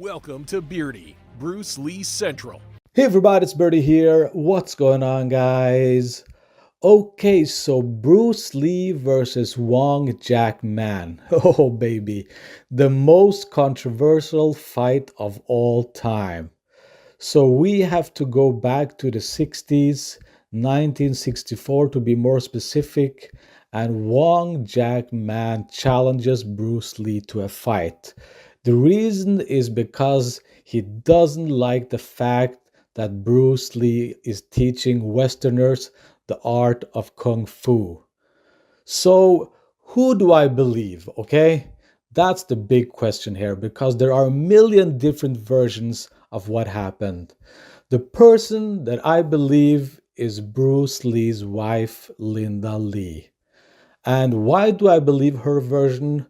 Welcome to Beardy, Bruce Lee Central. Hey everybody, it's Birdie here. What's going on, guys? Okay, so Bruce Lee versus Wong Jack-man. Oh baby, the most controversial fight of all time. So we have to go back to the 60s, 1964 to be more specific, and Wong Jack-man challenges Bruce Lee to a fight. The reason is because he doesn't like the fact that Bruce Lee is teaching Westerners the art of Kung Fu. So, who do I believe? Okay, that's the big question here because there are a million different versions of what happened. The person that I believe is Bruce Lee's wife, Linda Lee. And why do I believe her version?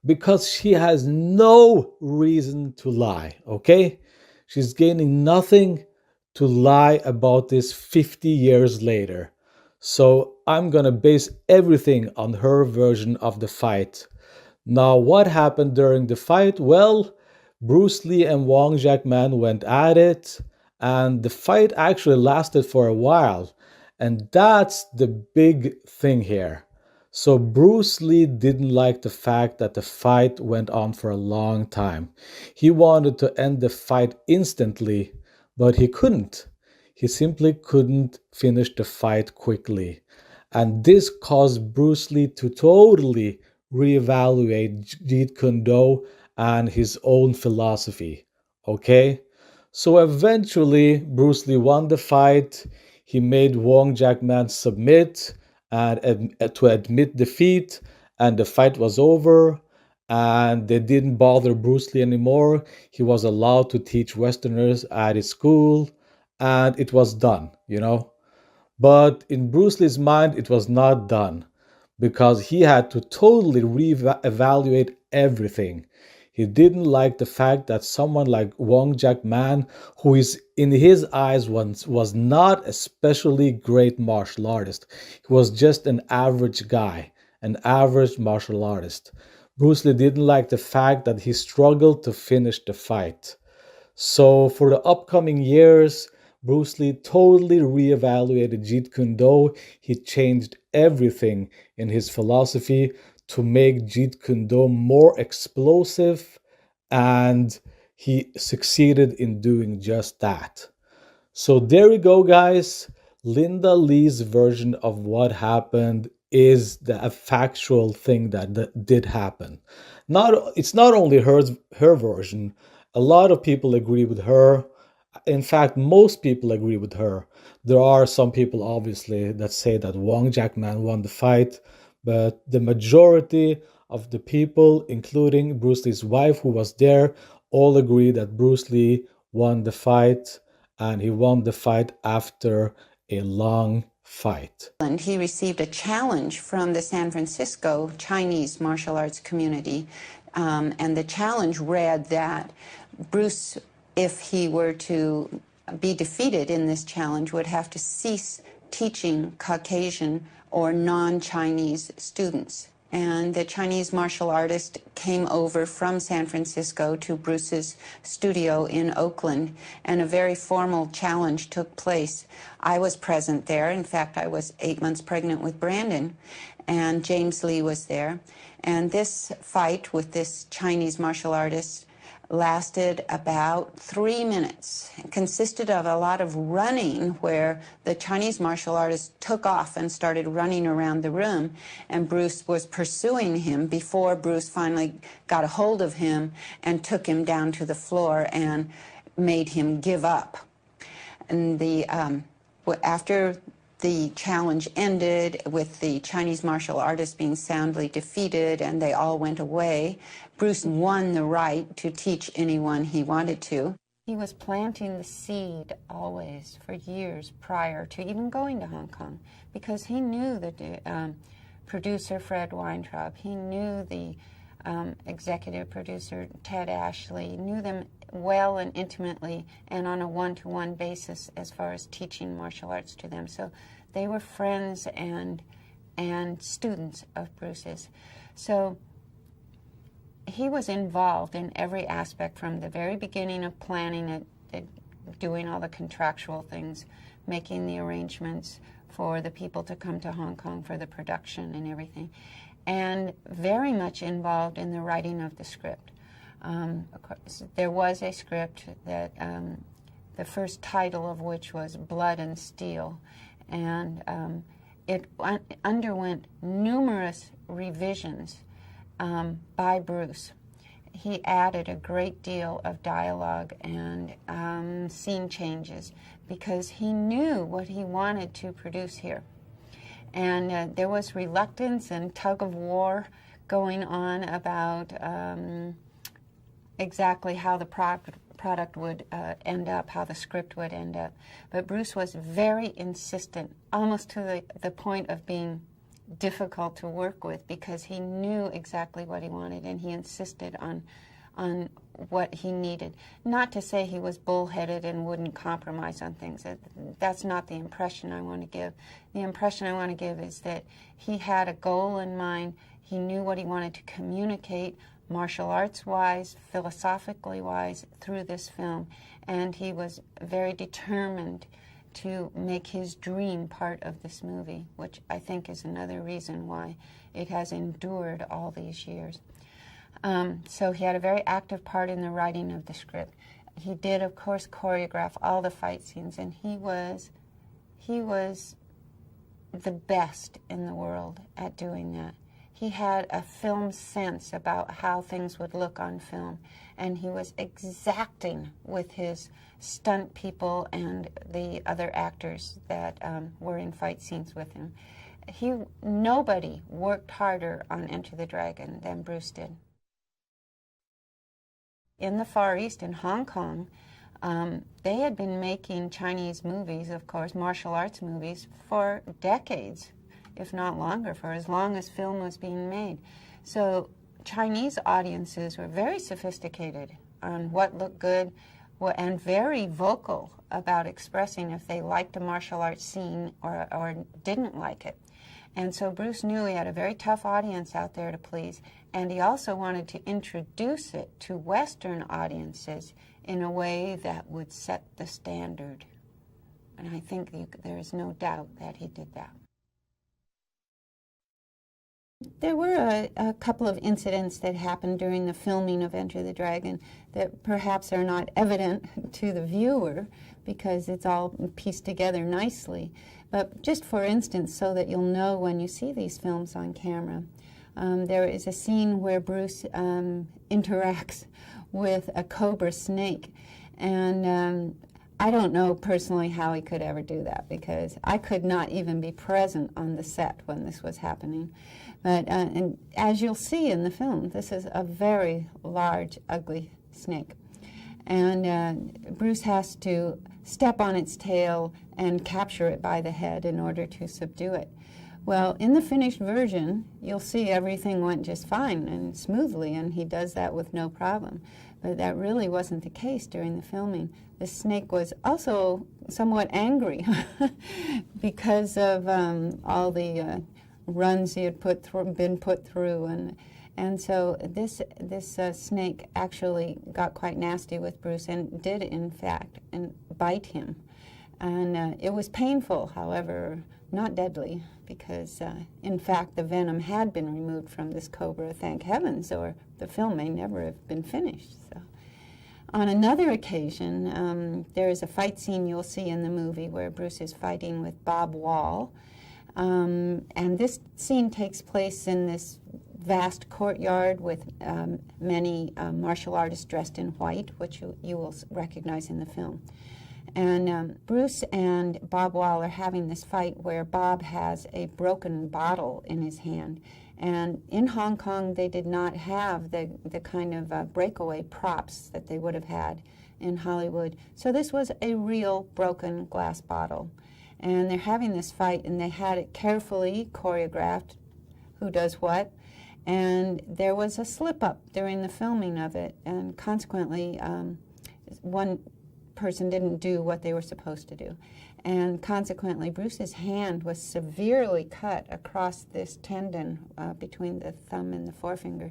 Because she has no reason to lie, okay? She's gaining nothing to lie about this 50 years later. So I'm gonna base everything on her version of the fight. Now, what happened during the fight? Well, Bruce Lee and Wong Jack-man went at it, and the fight actually lasted for a while. And that's the big thing here. So Bruce Lee didn't like the fact that the fight went on for a long time. He wanted to end the fight instantly, but he couldn't. He simply couldn't finish the fight quickly. And this caused Bruce Lee to totally reevaluate Jeet Kune Do and his own philosophy. Okay? So eventually, Bruce Lee won the fight. He made Wong Jack-man submit and to admit defeat, and the fight was over. And they didn't bother Bruce Lee anymore. He was allowed to teach Westerners at his school, and it was done. But in Bruce Lee's mind, it was not done because he had to totally reevaluate everything. He didn't like the fact that someone like Wong Jack-man, who is in his eyes was not a especially great martial artist. He was just an average guy, an average martial artist. Bruce Lee didn't like the fact that he struggled to finish the fight. So for the upcoming years, Bruce Lee totally reevaluated Jeet Kune Do. He changed everything in his philosophy to make Jeet Kune Do more explosive, and he succeeded in doing just that. So there you go, guys. Linda Lee's version of what happened is a factual thing that did happen. It's not only her version. A lot of people agree with her. In fact, most people agree with her. There are some people, obviously, that say that Wong Jack-man won the fight, but the majority of the people, including Bruce Lee's wife, who was there, all agree that Bruce Lee won the fight, and he won the fight after a long fight. And he received a challenge from the San Francisco Chinese martial arts community, and the challenge read that Bruce, if he were to be defeated in this challenge, would have to cease teaching Caucasian or non-Chinese students. And the Chinese martial artist came over from San Francisco to Bruce's studio in Oakland, and a very formal challenge took place. I was present there. In fact, I was 8 months pregnant with Brandon, and James Lee was there. And this fight with this Chinese martial artist lasted about 3 minutes. It consisted of a lot of running where the Chinese martial artist took off and started running around the room, and Bruce was pursuing him before Bruce finally got a hold of him and took him down to the floor and made him give up. And after the challenge ended with the Chinese martial artist being soundly defeated and they all went away, Bruce won the right to teach anyone he wanted to. He was planting the seed always for years prior to even going to Hong Kong, because he knew the producer Fred Weintraub, he knew the executive producer Ted Ashley, knew them well and intimately and on a one-to-one basis as far as teaching martial arts to them. So they were friends and students of Bruce's. So he was involved in every aspect from the very beginning of planning it, doing all the contractual things, making the arrangements for the people to come to Hong Kong for the production and everything, and very much involved in the writing of the script. Of course, there was a script that the first title of which was Blood and Steel, and it underwent numerous revisions by Bruce. He added a great deal of dialogue and scene changes because he knew what he wanted to produce here. And there was reluctance and tug of war going on about exactly how the product would end up, how the script would end up. But Bruce was very insistent, almost to the point of being difficult to work with, because he knew exactly what he wanted and he insisted on what he needed. Not to say he was bullheaded and wouldn't compromise on things. That's not the impression I want to give. The impression I want to give is that he had a goal in mind. He knew what he wanted to communicate, martial arts-wise, philosophically-wise, through this film, and he was very determined to make his dream part of this movie, which I think is another reason why it has endured all these years. So he had a very active part in the writing of the script. He did, of course, choreograph all the fight scenes, and he was the best in the world at doing that. He had a film sense about how things would look on film, and he was exacting with his stunt people and the other actors that were in fight scenes with him. Nobody worked harder on Enter the Dragon than Bruce did. In the Far East, in Hong Kong, they had been making Chinese movies, of course, martial arts movies, for decades, if not longer, for as long as film was being made. So Chinese audiences were very sophisticated on what looked good and very vocal about expressing if they liked a martial arts scene or didn't like it. And so Bruce knew he had a very tough audience out there to please, and he also wanted to introduce it to Western audiences in a way that would set the standard. And I think there is no doubt that he did that. There were a couple of incidents that happened during the filming of Enter the Dragon that perhaps are not evident to the viewer because it's all pieced together nicely. But just for instance, so that you'll know when you see these films on camera, there is a scene where Bruce interacts with a cobra snake. And I don't know personally how he could ever do that, because I could not even be present on the set when this was happening. But and as you'll see in the film, this is a very large, ugly snake. And Bruce has to step on its tail and capture it by the head in order to subdue it. Well, in the finished version, you'll see everything went just fine and smoothly, and he does that with no problem. But that really wasn't the case during the filming. The snake was also somewhat angry because of all the runs he had been put through, and so this snake actually got quite nasty with Bruce and did in fact bite him, and it was painful, however not deadly, because in fact the venom had been removed from this cobra, thank heavens, or the film may never have been finished. So on another occasion, there is a fight scene you'll see in the movie where Bruce is fighting with Bob Wall. And this scene takes place in this vast courtyard with many martial artists dressed in white, which you will recognize in the film. And Bruce and Bob Wall are having this fight where Bob has a broken bottle in his hand. And in Hong Kong, they did not have the kind of breakaway props that they would have had in Hollywood. So this was a real broken glass bottle. And they're having this fight, and they had it carefully choreographed, who does what. And there was a slip-up during the filming of it, and consequently, one person didn't do what they were supposed to do. And consequently, Bruce's hand was severely cut across this tendon between the thumb and the forefinger.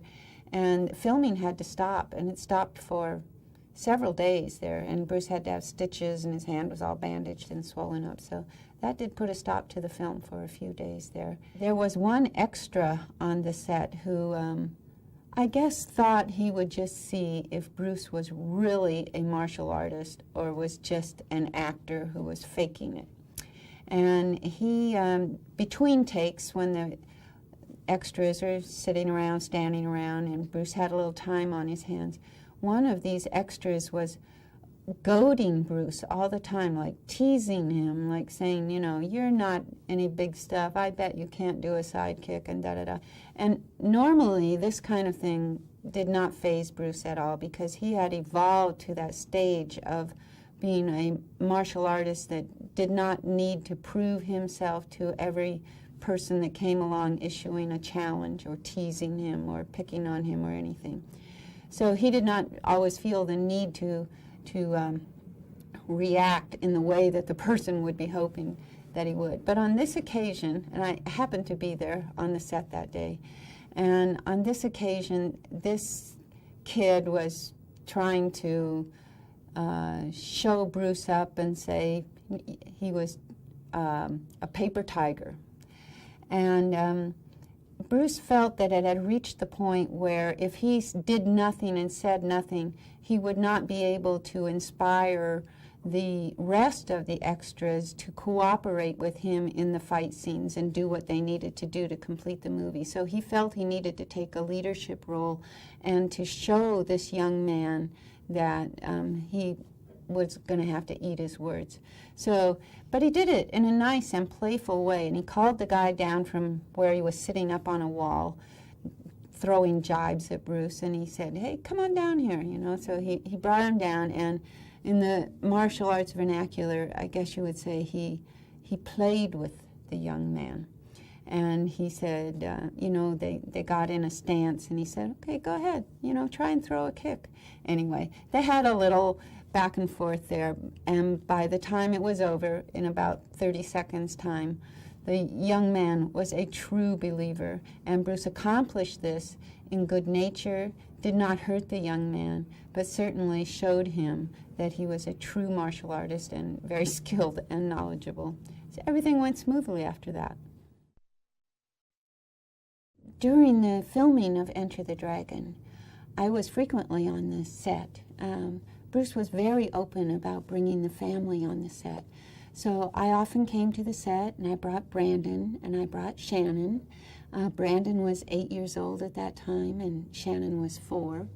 And filming had to stop, and it stopped for several days there, and Bruce had to have stitches, and his hand was all bandaged and swollen up, so that did put a stop to the film for a few days there. There was one extra on the set who I guess thought he would just see if Bruce was really a martial artist or was just an actor who was faking it. And he, between takes, when the extras are sitting around, standing around, and Bruce had a little time on his hands, one of these extras was goading Bruce all the time, like teasing him, like saying, you know, you're not any big stuff, I bet you can't do a sidekick, and da-da-da. And normally this kind of thing did not faze Bruce at all, because he had evolved to that stage of being a martial artist that did not need to prove himself to every person that came along issuing a challenge or teasing him or picking on him or anything. So he did not always feel the need to react in the way that the person would be hoping that he would. But on this occasion, and I happened to be there on the set that day, and on this occasion, this kid was trying to show Bruce up and say he was a paper tiger. And Bruce felt that it had reached the point where if he did nothing and said nothing, he would not be able to inspire the rest of the extras to cooperate with him in the fight scenes and do what they needed to do to complete the movie. So he felt he needed to take a leadership role and to show this young man that he was going to have to eat his words. So, but he did it in a nice and playful way, and he called the guy down from where he was sitting up on a wall throwing jibes at Bruce, and he said, hey, come on down here, you know. So he brought him down, and in the martial arts vernacular, I guess you would say he played with the young man. And he said, you know, they got in a stance, and he said, okay, go ahead, you know, try and throw a kick. Anyway, they had a little back and forth there, and by the time it was over, in about 30 seconds time, the young man was a true believer, and Bruce accomplished this in good nature, did not hurt the young man, but certainly showed him that he was a true martial artist and very skilled and knowledgeable. So everything went smoothly after that. During the filming of Enter the Dragon, I was frequently on the set. Bruce was very open about bringing the family on the set. So I often came to the set, and I brought Brandon and I brought Shannon. Brandon was 8 years old at that time, and Shannon was 4.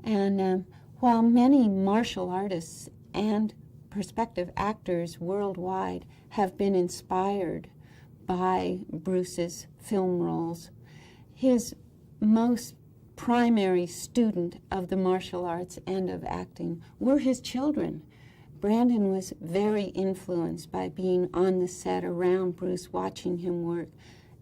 And while many martial artists and prospective actors worldwide have been inspired by Bruce's film roles, his most primary student of the martial arts and of acting were his children. Brandon was very influenced by being on the set around Bruce, watching him work,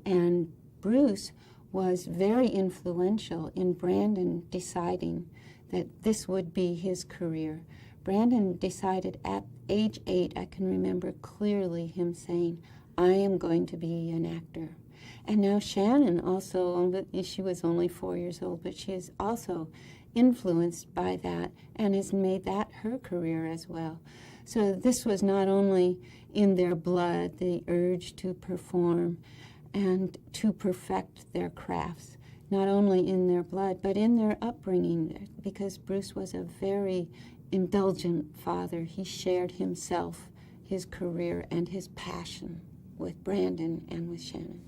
and Bruce was very influential in Brandon deciding that this would be his career. Brandon decided at age 8, I can remember clearly him saying, I am going to be an actor. And now Shannon also, she was only 4 years old, but she is also influenced by that and has made that her career as well. So this was not only in their blood, the urge to perform and to perfect their crafts, not only in their blood, but in their upbringing, because Bruce was a very indulgent father. He shared himself, his career, and his passion with Brandon and with Shannon.